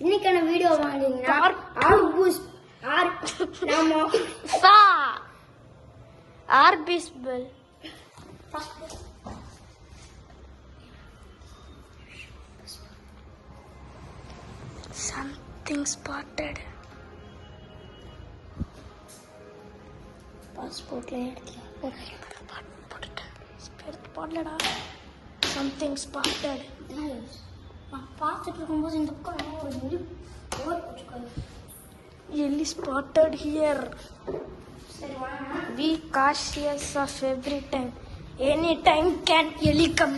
இன்னைக்கான வீடியோ வாங்கினீங்கன்னா ஆர்பிஸ்பல் something spotted. பாஸ்போர்ட்ல எடுத்துட்டேன். போடலடா. something spotted. நான் பார்த்துட்டு இருக்கும்போது இந்த பக்கம் ஒரு எலி போச்சுக்காது. Ellie spotted here. சரி வாங்க. Be cautious of every time. Anytime can Ellie come.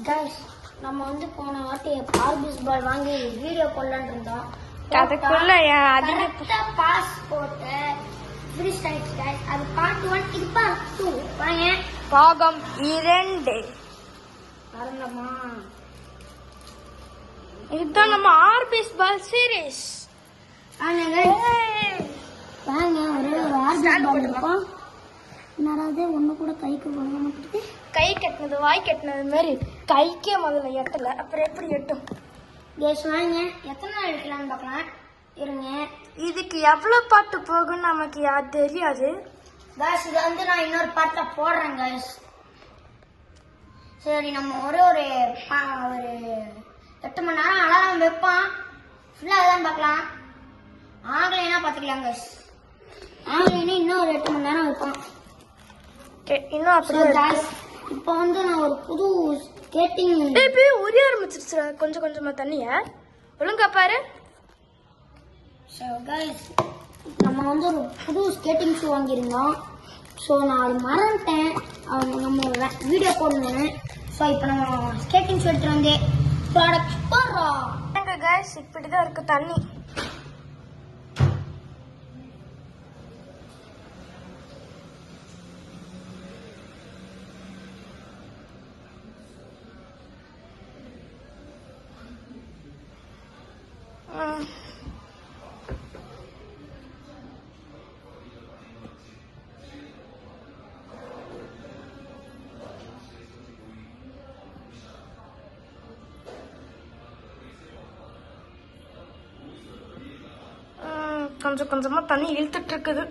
Guys நம்ம வந்து போன வாட்டி ஆர்பிஸ் பால் வாங்கி வீடியோ போடலான்னு இருந்தோம். அதுக்குள்ள பாஸ்போர்ட் ஃபினிஷ் ஆயிடுச்சு கைஸ். அது பார்ட் 1 இது பார்ட் 2. வாங்க பாகம் 2. ஆரம்பமா இதுதான் நம்ம ஆர்பிஸ்பால் சீரிஸ். வாங்க ஒரு ஆர்பிஸ் பால் இருக்கும். என்னடாது ஒண்ணு கூட கைக்கு வாங்க மாட்டேங்குது. கை கட்டினது வாய் கட்டினது மாதிரி கைக்கே முதல்ல எட்டல, அப்புறம் எப்படி எட்டும்? கேஸ் வாங்க எத்தனை நாள் எடுக்கலாம்னு பார்க்கலாம். இருங்க, இதுக்கு எவ்வளவு பாட்டு போகும்னு நமக்கு தெரியாது. கேஸ் இதை வந்து நான் இன்னொரு பாட்டை போடுறேன் கேஸ். சரி நம்ம ஒரு 8 மணி நேரம் அலாரம் வைப்பான். ஃபுல்லாக தான் பார்க்கலாம். ஆகலைன்னா பார்த்துக்கலாம் கேஸ். ஆகலைன்னா இன்னும் ஒரு 8 மணி நேரம் வைப்பான். இன்னும் அப்படியே இப்போ வந்து நான் ஒரு புது ஸ்கேட்டிங் உரிய ஆரம்பிச்சிருச்சு. கொஞ்சம் கொஞ்சமா தண்ணிய ஒழுங்கா பாரு. நம்ம வந்து ஒரு புது ஸ்கேட்டிங் ஷூ வாங்கியிருந்தோம். ஸோ நான் அது மறந்துட்டேன். நம்ம வீடியோ போடணும். ஸோ இப்போ நம்ம ஸ்கேட்டிங் ஷூ எடுத்துட்டு வந்து ப்ராடக்ட் போடுறோம். கைஸ் இப்படிதான் இருக்கு தண்ணி. கொஞ்சம் கொஞ்சமா தண்ணி இழுத்துட்டு இருக்குது.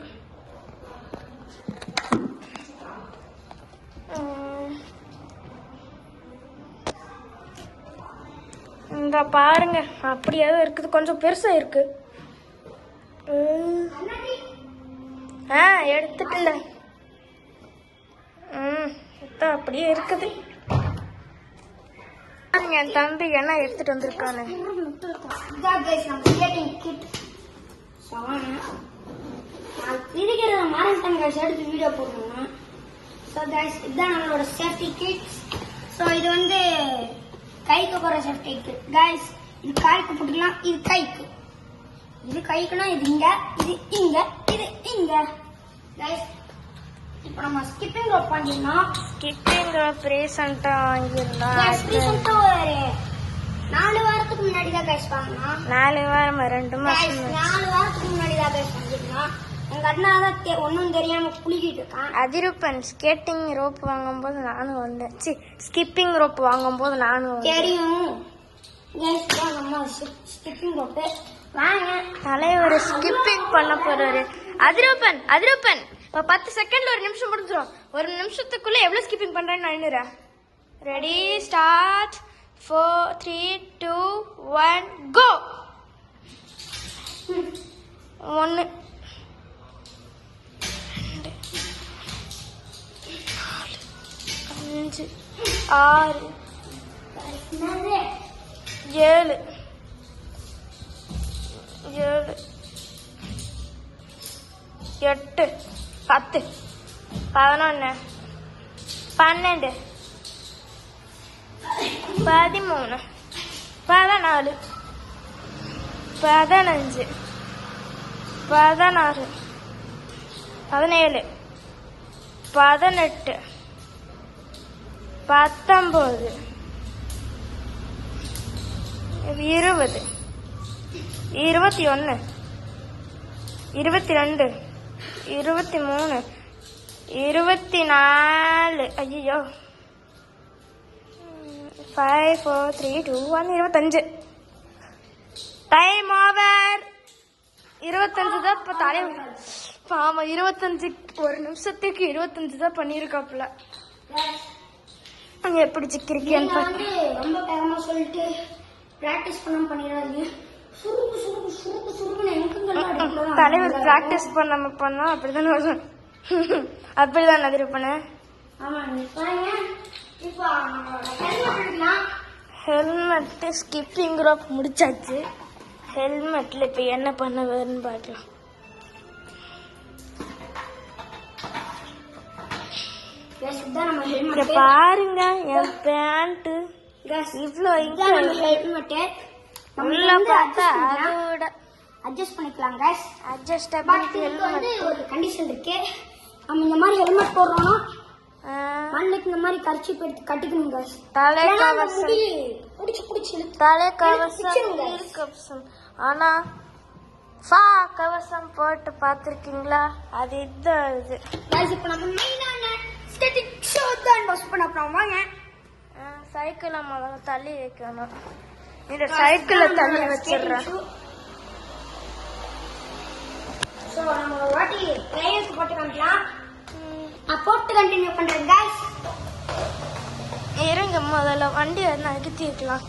இந்த பாருங்க அப்படியாவது இருக்குது. கொஞ்சம் பெருசா இருக்கு. எடுத்துட்டு அப்படியே இருக்குது. என் தம்பி என்ன எடுத்துட்டு வந்திருக்கானு. இருக்கிறத மறந்துட்டேன் கைஸ், எடுத்து வீடியோ போடணும். ஸோ கைஸ் இதுதான் நம்மளோட சேஃப்டி கிட்ஸ். ஸோ இது வந்து கைக்கு போகிற சேஃப்டி கிட் கைஸ். இது காய்க்கு போட்டுக்கலாம், இது கைக்கு. இது கைக்குனா இது இங்க, இது இங்க, இது இங்க கைஸ். இப்போ நம்ம ஸ்கிப்பிங் ரோப் வாங்கிருந்தோம். ஸ்கிப்பிங் ரோப் ரீசெண்டா வாங்கிருந்தோம். ரீசெண்டா ஒரு 4 வாரத்துக்கு முன்னாடி தான் கைஸ் வாங்கினோம். 4 வாரம் 2 மாசம் 4 வாரத்துக்கு முன்னாடி தான் கைஸ் வாங்கிருந்தோம். எங்க அண்ணா தான் ஒன்னும் தெரியாம குளிக்கிட்டு இருக்கான். அதிருப்பன் ஸ்கேட்டிங் ரோப் வாங்கும்போது நானும் வந்தேன். ஸ்கிப்பிங் ரோப் வாங்கும்போது நானும் தெரியும். நம்ம ஸ்கிப்பிங் ரோப் வாங்க. தலைவர் ஸ்கிப்பிங் பண்ண போறாரு. அதிருப்பன் இப்போ 10 செகண்ட்ல 1 நிமிஷம் முடிஞ்சிடும். 1 நிமிஷத்துக்குள்ள எவ்வளவு ஸ்கிப்பிங் பண்றேன்னு நான் எண்ணுறேன். Ready start. 4 3 2 1 கோ. 1 2 3 4 5 6 7 8 10 11 12 13 14 15 16 17 18 19 20 21 22 23 24 ஐயோ 5 4 3 2 1 25 டைம் ஓவர். 25 தான் இப்போ தலைவர். ஆமா 25 ஒரு நிமிஷத்துக்கு 25 தான் பண்ணிருக்காப்புல. அங்க எப்படி சிக்கிருக்கேன்னு வந்து ரொம்ப வேகமா சொல்லிட்டு பிராக்டிஸ் பண்ணாம பண்ணிடாதீங்க. சுருக்கு சுருக்கு சுருக்கு சுருக்குன்னு எனக்கு தலைவர் பிராக்டிஸ் பண்ணாம பண்ணா அப்படிதானே வரும். அப்படிதான் அதிருப்பேன். ஆமா நீ பாருங்க. இப்போ ஹெல்மெட் எடுக்கலாம். ஹெல்மெட் ஸ்கிப்பிங் ரோப் முடிச்சாச்சு. ஹெல்மெட்ல இப்ப என்ன பண்ணுவேன்னு பார்க்கலாம். இங்க பாருங்க என் பேண்ட் இவ்ளோ ஹெல்மெட் உள்ள பார்த்தா அதோட அட்ஜஸ்ட் பண்ணிக்கலாம் गाइस. அட்ஜஸ்டபிலிட்டி வந்து ஒரு கண்டிஷன் இருக்கு. நம்ம இந்த மாதிரி ஹெல்மெட் போடுறோம்னா மண்ணுக்கு இந்த மாதிரி கர்ச்சி எடுத்து கட்டிக்கணும் गाइस. தலைக்கவசம் புடிச்சு தலைக்கவசம் ஆனா ஃபா கவசம் போட்டு பாத்திருக்கீங்களா? அது இதுதான் இது. गाइस இப்போ நம்ம மெயினான ஸ்டேட்டிக் ஷோ தான் வாஷ் பண்ண அப்புறம் வாங்க. சைக்கிளை முதல்ல தள்ளி வைக்கணும். இந்த சைக்கிளை தள்ளி வச்சிடுறேன். சோ நம்ம ஒரு வாட்டி ட்ரையல்ஸ் போட்டு காமிக்கலாம். போட்டு கண்டினியூ பண்றேன் गाइस. இருங்க முதல்ல வண்டியை நகர்த்திக்கலாம்.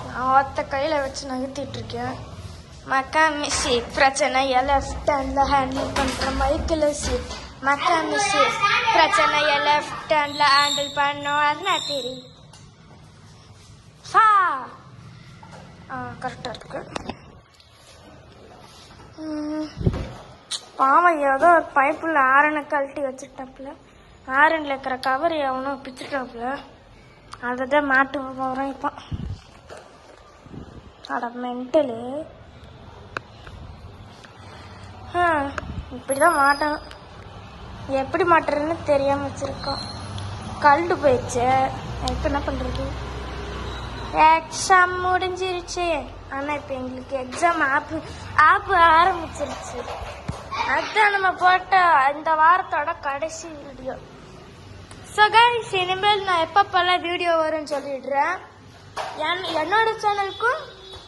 நான் ஒத்த கையில வச்சு நகர்த்திட்டு இருக்கேன். மக்காமிசி பிரச்சனையை லெஃப்ட் ஹேண்ட்ல ஹேண்டில் பண்ற மைக்கில் சீட். மக்காமிசி பிரச்சனையை லெஃப்ட் ஹேண்ட்ல ஹேண்டில் பண்ணுவார்னா தெரியும். கரெக்டா இருக்கு. பாவம் ஏதோ ஒரு பைப்புல ஆரனை கழட்டி வச்சுட்டாப்புல. ஆரன்ல இருக்கிற கவர் எவனும் பிச்சுட்டாப்புல. அதை மாட்டு போறேன் இப்போ. அட மென்டலு. இப்படிதான் மாட்டணும். எப்படி மாட்டுறதுன்னு தெரியாம வச்சிருக்கோம். கழுண்டு போயிடுச்சு. இப்போ என்ன பண்றது? எக்ஸாம் முடிஞ்சிருச்சு. ஆனா இப்ப எங்களுக்கு எக்ஸாம் ஆப் ஆரம்பிச்சிருச்சு. அதுதான் நம்ம போட்ட இந்த வாரத்தோட கடைசி வீடியோ. ஸோ கைஸ் இனிமேல் நான் எப்பப்பெல்லாம் வீடியோ வரும்னு சொல்லிடுறேன். என்னோட சேனலுக்கும்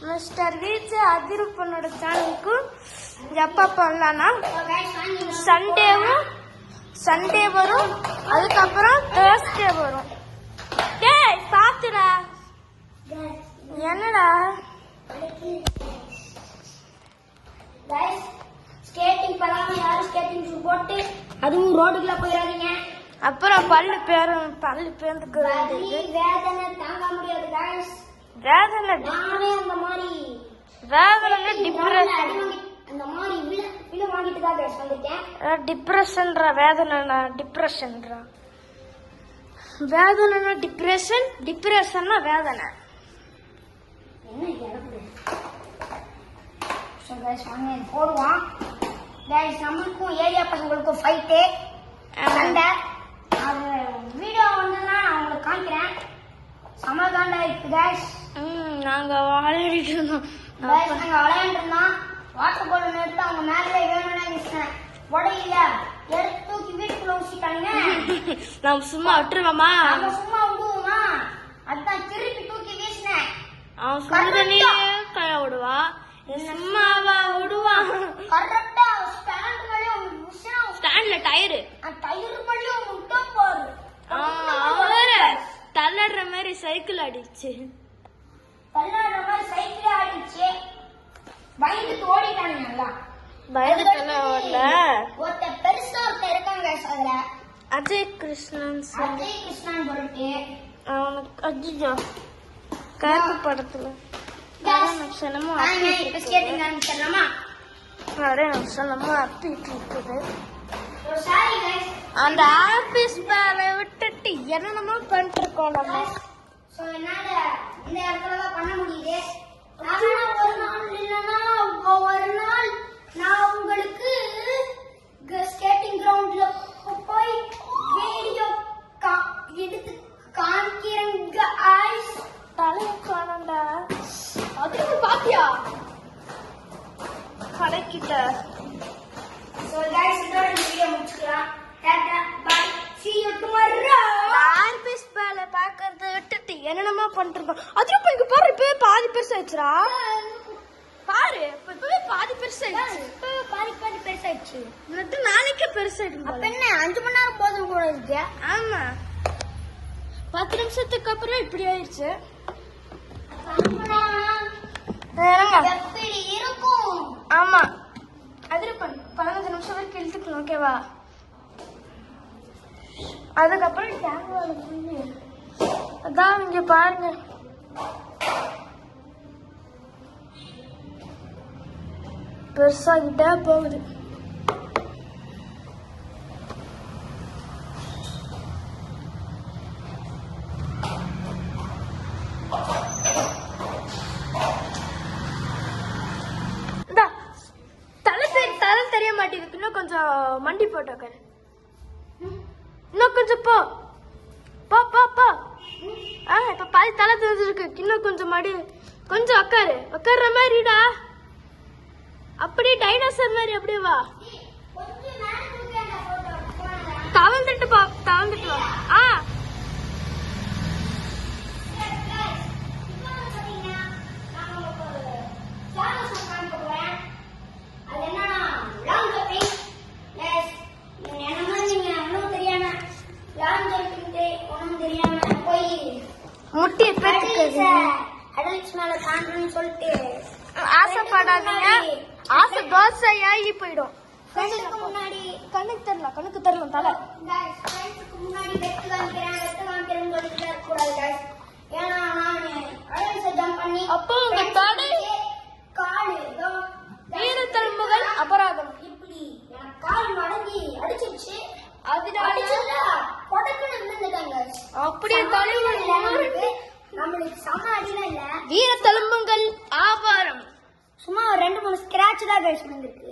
மிஸ்டர் விஜே அதிருப்பனோட சேனலுக்கும் எப்பப்பெல்லாம்னா சண்டே வரும். அதுக்கப்புறம் தேர்ஸ்டே வரும். டேய் பாத்துடா. என்னடா गाइस ஸ்கேட்டிங் பண்ணாம யாரும் ஸ்கேட்டிங் ஷூ போட்டு அதுவும் ரோடுக்குள்ள போயிடாதீங்க. அப்புறம் பல்லு பேந்துக்கு வேதனை தாங்க முடியாது गाइस. வேதனை நானே அந்த மாதிரி டிப்ரெஷன் அந்த மாதிரி வில வாங்கிட்டு தான் गाइस வந்திருக்கேன். டிப்ரெஷன்ரா வேதனைனா டிப்ரெஷன்ரா வேதனைனா டிப்ரெஷன் டிப்ரெஷன்னா வேதனை. என்ன இறப்பு. ஸோ गाइस வாங்க போடுவோம். गाइस நம்மளுக்கும் ஏரியா பசங்களுக்கும் ஃபைட்டு சண்டை. அது வீடியோ வந்ததுன்னா நான் உங்களுக்கு காமிக்கிறேன். சமகாண்டா இருக்கு गाइस. நாங்க விளையாடிட்டு இருந்தோம். गाइस நாங்க விளையாண்டு இருந்தோம். வாட்டர் பால் எடுத்து அவங்க மேலே வேணும்னா வீசினேன். உடையில எடுத்து தூக்கி வீட்டுக்குள்ள ஊசிட்டாங்க. நம்ம சும்மா விட்டுருவோமா? நம்ம சும்மா விடுவோமா? அதான் திருப்பி தூக்கி வீசினேன். அவன் சுடுதண்ணியே கைய விடுவான். சும்மாவா விடுவான்? கரெக்டா ஸ்டாண்ட் மேலே ஸ்டாண்ட்ல டயரு டயர் மேலே விட்டா பாரு. அவர தள்ளாடுற மாதிரி சைக்கிள் அடிச்சு தள்ளாடுற மாதிரி சைக்கிள் அடிச்சு பயந்துட்டு ஓடிட்டானுங்க. நல்லா பயந்துட்டு ஓடல. ஒருத்த பெருசா ஒருத்த இருக்காங்க அதுல அஜய் கிருஷ்ணன் சொல்லிட்டு அவனுக்கு அஜிஜோ கருப்பு படத்துல நிறைய நிமிஷமும் அப்பிட்டு இருக்குது. அந்த ஆபீஸ் வேலை விட்டுட்டு என்னென்னமோ பண்ணிட்டு இருக்கோம் நம்ம. என்னால இந்த இடத்துலதான் பண்ண முடியுது. ஒரு நாள் இல்லைன்னா ஒரு நாள் நான் உங்களுக்கு ஸ்கேட்டிங் கிரவுண்ட்ல போய் வீடியோ எடுத்து காமிக்கிறேங்க. தலைக்கானண்டா அதுக்கு பாத்தியா கடைக்கிட்ட. So guys, இதோட வீடியோ முடிச்சுக்கலாம். Tata bye see you tomorrow. ஆர்பிஸ் வேலை பார்க்கறத விட்டுட்டு என்னென்னமோ பண்ணிட்டு இருக்கோம். அதுவும் இங்க பாரு இப்ப பாதி பெருசாயிடுச்சுடா. பாரு இப்பவே பாதி பெருசாயிடுச்சு. பாதி பெருசாயிடுச்சு. இன்னும் நாளைக்கே பெருசாயிடும். அப்ப என்ன 5 மணி நேரம் போதும் கூட இருக்கு. ஆமா 10 நிமிஷத்துக்கு அப்புறம் இப்படி ஆயிடுச்சு. எப்படி இருக்கும்? ஆமா அதிரப்பன் 15 நிமிஷம் வரைக்கும் இழுத்துக்கணும். ஓகேவா? அதுக்கப்புறம் கேமரால பண்ணி அதான் இங்க பாருங்க. பெருசாகிட்டே போகுது. தலை தெரிய மாட்டேங்குது. இன்னும் கொஞ்சம் மண்டி போட்டோக்க. இன்னும் கொஞ்சம் போ போ போ போ. இப்ப பாதி தலை தெரிஞ்சிருக்கு. இன்னும் கொஞ்சம் மடி கொஞ்சம் உட்கார்ற மாதிரிடா. அப்படியே டைனோசர் மாதிரி அப்படியே வா. தவழ்ந்துட்டு வா. முட்டிய பேத்துக்கு அடல்ட்ஸ் மேல காண்றேன்னு சொல்லிட்டு ஆசைப்படாதீங்க. ஆசை தோசையாகி போயிடும். கண்ணுக்கு தெரியல தலை. முன்னாடி வெட்டு காமிக்கிறேன்னு சொல்லிட்டு இருக்கக்கூடாது guys. ஏன்னா நான் அடல்ட்ஸை ஜம்ப் பண்ணி அப்போ உங்க தடை காலு வீரத்தழும்புகள் அபராதம். இப்படி எனக்கு கால் மடங்கி அடிச்சிருச்சு. அதனால அப்படியே நம்மளுக்கு சம அடிலாம் இல்ல. வீரத்தழும்புகள் ஆபாரம். சும்மா 2-3 ஸ்கிராட்ச் தான் கைஸ் வந்திருக்கு.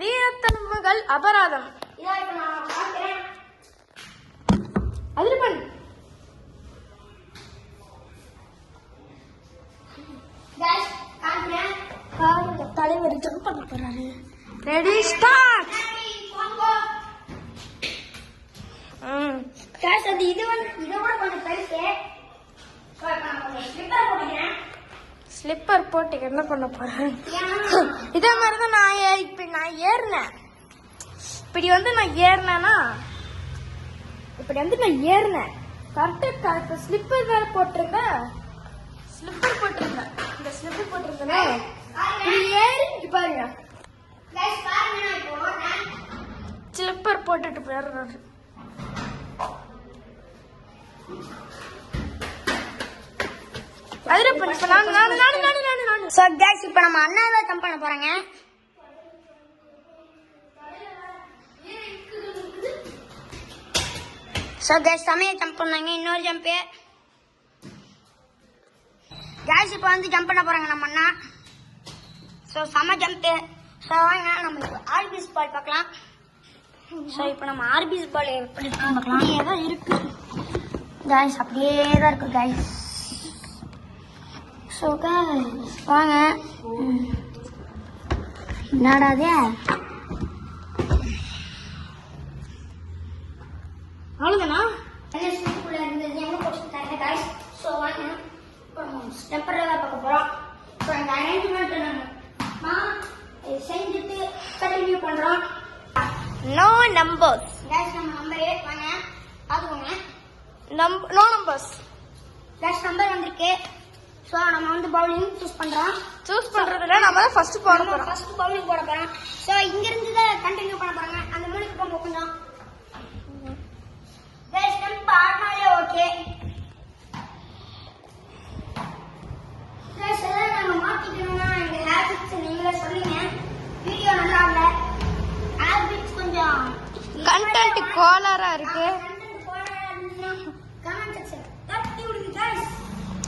வீரத்தழும்புகள் அபராதம். இதான் இப்ப நான் பாக்குறேன். அதிரப்பன் கைஸ் காண்றேன். பாருங்க தலைவர் ஜம்ப் பண்ண போறாரு. Ready start. கைஸ் அது இதோட கொஞ்சம் பெருசு. ஸ்லிப்பர் போட்டு என்ன பண்ண போறேன்? இதே மாதிரிதான் நான் ஏறினேன். இப்படி வந்து நான் ஏறினேன்னா கரெக்டா ஸ்லிப்பர் வேற போட்டிருந்தேன். இந்த ஸ்லிப்பர் போட்டிருந்தேன்னா ஏறி பாருங்க. ஸ்லிப்பர் போட்டுட்டு போயிடுறாரு. So guys, இப்ப நம்ம அண்ணா தான் ஜம்ப் பண்ண போறாங்க. So guys, சமய ஜம்ப் பண்ணாங்க. இன்னொரு ஜம்ப். guys, இப்ப வந்து ஜம்ப் பண்ண போறாங்க நம்ம அண்ணா. So சம ஜம்ப். So வாங்க நம்ம ஆர்பிஸ் பால் பார்க்கலாம். So இப்ப நம்ம ஆர்பிஸ் பால் எப்படி பார்க்கலாம். ஏதோ இருக்கு guys, அப்படியே தான் இருக்கு guys. So guys, வாங்க. என்னடா இது? அவ்வளவுதானா? என்ன ஸ்லிப்புல இருந்தது எங்க போட்டுட்டாங்க guys. So வாங்க. ஸ்டெம்பர்ல பார்க்க போறோம். So இந்த அரேஞ்ச்மென்ட் செஞ்சுட்டு கண்டினியூ பண்றோம். No numbers. guys, நம்ம நம்பரே வாங்க பாத்துக்கோங்க. No numbers. guys, நம்பர் வந்திருக்கு. சோ நம்ம வந்து பவுலிங் சூஸ் பண்றதுல நம்ம தான் ஃபர்ஸ்ட் போட போறோம். ஃபர்ஸ்ட் பவுலிங் போட போறோம். சோ இங்க இருந்து தான் கண்டினியூ பண்ண போறாங்க. அந்த மூணுக்கு போங்க கொஞ்சம். guys, நம்ம ஆடினாலே ஓகே. guys, எல்லாம் நம்ம மாத்திக்கணும்னா இந்த ஹேபிட்ஸ் நீங்களே சொல்லுங்க. வீடியோ நல்லா இல்ல. ஹேபிட்ஸ் கொஞ்சம் கண்டென்ட் கோளாறா இருக்கு. கமெண்ட் செக்ஷன் தட்டி விடுங்க guys.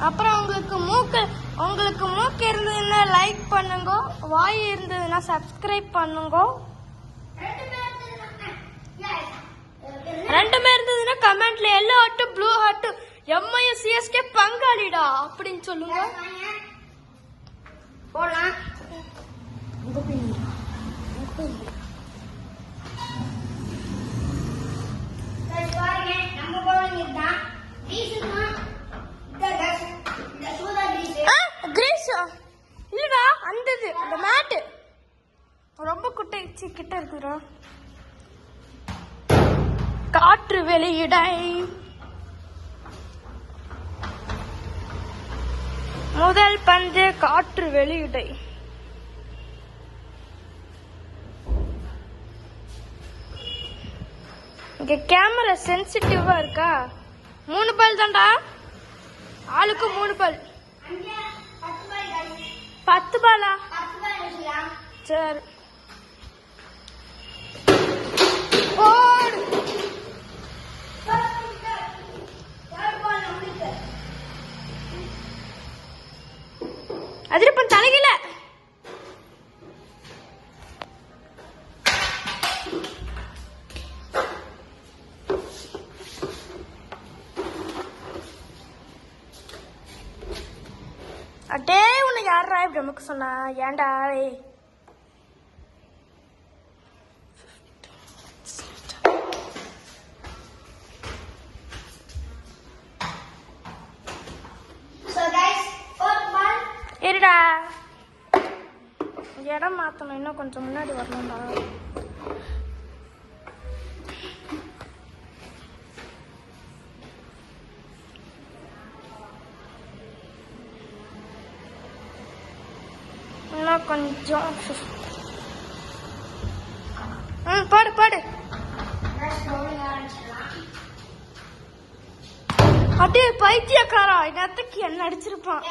அப்புறம் உங்களுக்கு மூக்கு இருந்ததுன்னா லைக் பண்ணுங்க, வாய் இருந்ததுன்னா சப்ஸ்கிரைப் பண்ணுங்க, ரெண்டுமே இருந்ததுன்னா கமெண்ட்ல yellow heart blue heart MICSK பங்காளிடா அப்படின்னு சொல்லுங்க. போலாம். பாருங்க நம்ம போலிங் இதுதான். கிரீஸ் இல்லடா அந்த மேட்டு ரொம்ப கிட்ட இருக்குறா. காற்று வெளியிடை. முதல் பந்து காற்று வெளியிடை. இங்க கேமரா சென்சிட்டிவா இருக்கா? 3 பால் தான்டா, ஆளுக்கு 3 பால். 10 பாலா? சரி போடு. அதிரப்பன் தலைகில. அட்டே உன்னை யாரா இப்படி நமக்கு சொன்னா? ஏன்டா? இருடா, இடம் மாத்தணும், இன்னும் கொஞ்சம் முன்னாடி வரணும்டா. இன்னும் கொஞ்சம். பாடு பாடு. அட்டே பைத்தியக்காரா, என்னத்துக்கு என்ன அடிச்சிருப்பான்?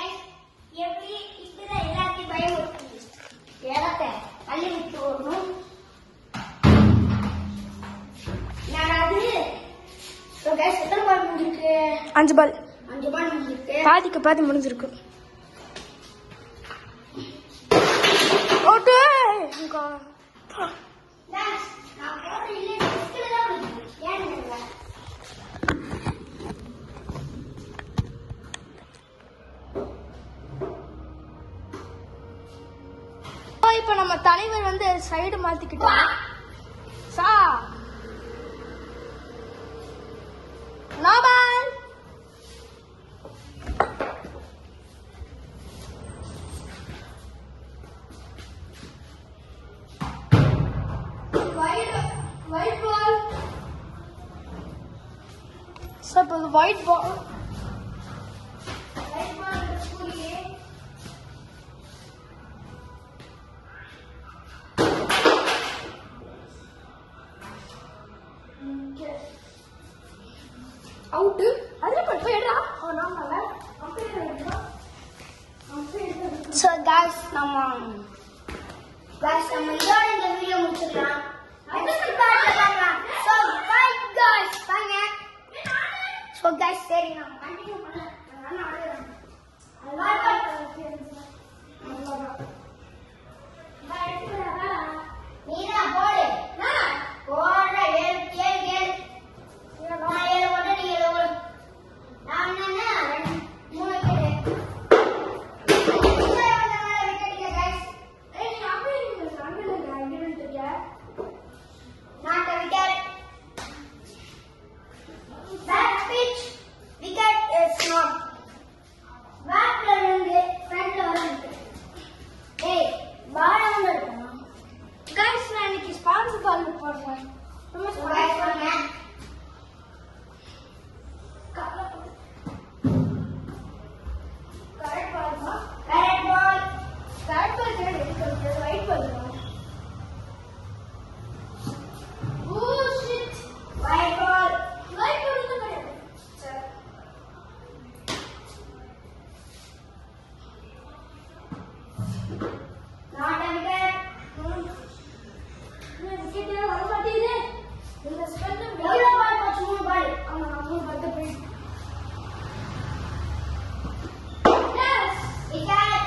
அஞ்சு பால். பாதிக்கு பாதி முடிஞ்சிருக்கு. இப்ப நம்ம தலைவர் வந்து சைடு மாத்திக்கிட்டோம். சா no ball. white ball. So the white ball. White ball எடுத்துக்கோங்க. அவுட். அதுல போய் எடுடா. நாமல கம்ப்ளீட் பண்ணிடுறோம். So guys, நம்ம இதோட இந்த வீடியோ முடிச்சிடலாம். So bye guys. பாங்க. So guys, சரி நான் கண்டினியூ பண்ணலாம். நான் ஆடுறேன். By by. நீடா போடு. நான் போடுற ஏழு. நான் 7 போட்டு நீ 7 போடு. நான் என்ன 3 கேடு. Not a wicket. Back pitch. Wicket is not. Back ல front ல வந்து. Hey, ball அங்க இருக்கு. Guys, நான் இன்னைக்கு ஸ்பான்சர் பால் போடுறேன். நம்ம ஸ்பான்சர் பண்ணுங்க. கரெக்ட் பால். கரெக்ட் பால் எடுத்து ரைட் பால். White ball. வந்து கிடையாது. சரி. Not a wicket. wicket வர மாட்டேங்குது. இந்த ஸ்பெல் எவ்வளவு பால் போச்சு? 3 பால். ஆமா 3 பால் போய். Yes. Wicket.